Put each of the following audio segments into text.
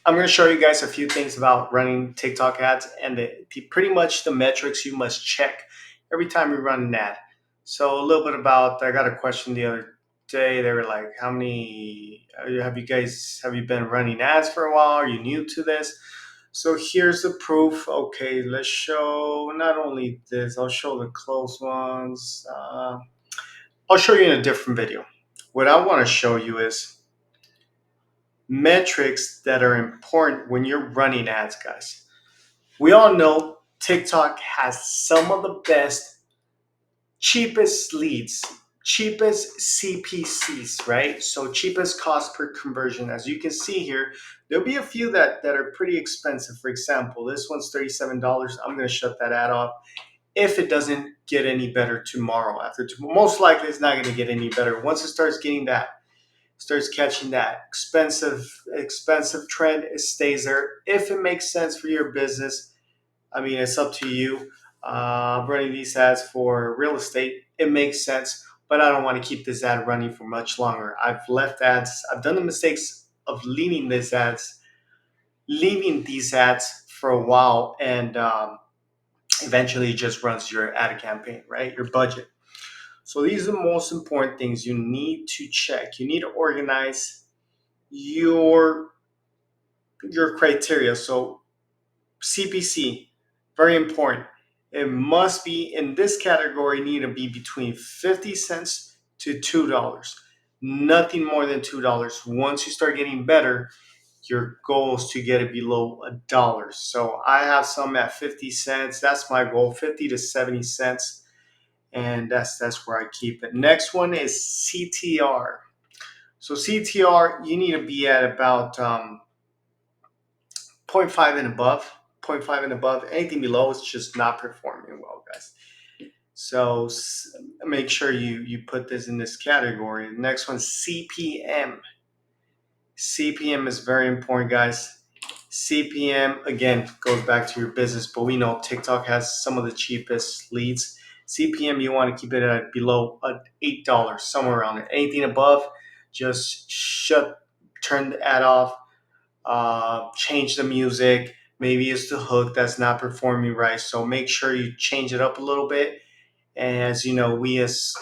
I'm going to show you guys a few things about running TikTok ads and pretty much the metrics you must check every time you run an ad. So a little bit about, I got a question the other day. They were like, how many, have you been running ads for a while? Are you new to this? So here's the proof. Okay, let's show not only this, I'll show the close ones. I'll show you in a different video. What I want to show you is metrics that are important when you're running ads, guys. We all know TikTok has some of the best, cheapest leads, cheapest CPCs, right? So cheapest cost per conversion. As you can see here, there'll be a few that are pretty expensive. For example, this one's $37. I'm going to shut that ad off if it doesn't get any better tomorrow. Most likely it's not going to get any better. Once it starts getting that, starts catching that expensive trend, it stays there. If it makes sense for your business, I mean, it's up to you. Running these ads for real estate, it makes sense, but I don't want to keep this ad running for much longer. I've left ads. I've done the mistakes of leaving these ads for a while, and eventually it just runs your ad campaign, right? Your budget. So these are the most important things you need to check. You need to organize your criteria. So CPC, very important. It must be in this category, need to be between 50 cents to $2. Nothing more than $2. Once you start getting better, your goal is to get it below $1. So I have some at 50 cents. That's my goal, 50 to 70 cents. And that's where I keep it. Next one is CTR. So CTR, you need to be at about zero point 0.5 and above. Zero point 0.5 and above. Anything below is just not performing well, guys. So make sure you put this in this category. Next one, CPM. CPM is very important, guys. CPM, again, goes back to your business, but we know TikTok has some of the cheapest leads. CPM, you want to keep it at below $8, somewhere around it. Anything above, just turn the ad off, change the music. Maybe it's the hook that's not performing right. So make sure you change it up a little bit. And as you know, we as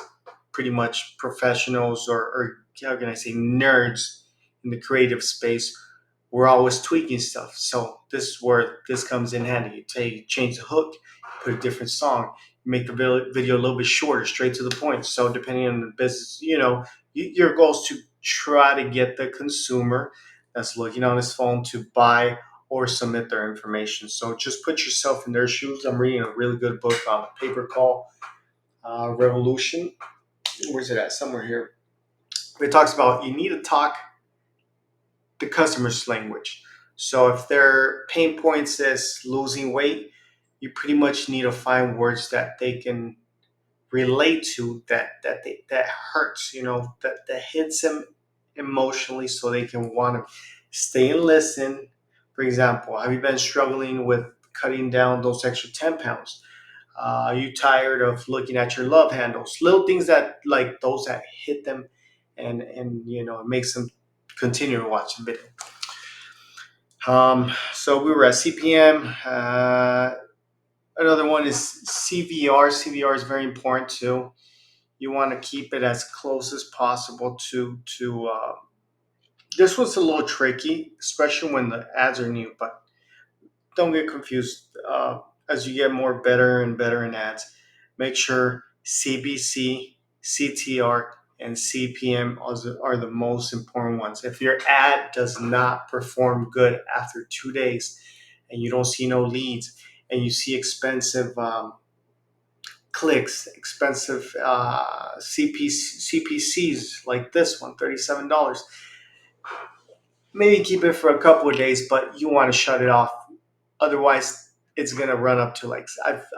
pretty much professionals or how can I say nerds in the creative space, we're always tweaking stuff. So this is where this comes in handy. You change the hook, put a different song, make the video a little bit shorter, straight to the point. So depending on the business, your goal is to try to get the consumer that's looking on his phone to buy or submit their information. So just put yourself in their shoes. I'm reading a really good book on a paper called Revolution. Where's it at? Somewhere here. It talks about you need to talk the customer's language. So if their pain points is losing weight, you pretty much need to find words that they can relate to, that hurts, that hits them emotionally, so they can want to stay and listen. For example, have you been struggling with cutting down those extra 10 pounds? Are you tired of looking at your love handles? Little things that like those that hit them, and it makes them continue to watch the video. So we were at CPM. Another one is CVR. CVR is very important too. You want to keep it as close as possible to. This one's a little tricky, especially when the ads are new. But don't get confused. As you get more better and better in ads, make sure CBC, CTR, and CPM are the most important ones. If your ad does not perform good after 2 days and you don't see no leads and you see expensive clicks, expensive CPCs like this one, $37, maybe keep it for a couple of days, but you want to shut it off. Otherwise, it's going to run up to like,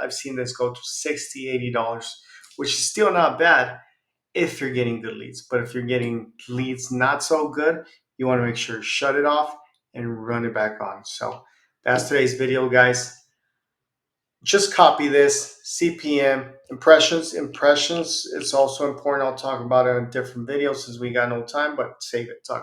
I've seen this go to $60, $80, which is still not bad if you're getting good leads. But if you're getting leads not so good, you want to make sure shut it off and run it back on. So that's today's video, guys. Just copy this. CPM, impressions. It's also important. I'll talk about it in a different video since we got no time, but save it. Talk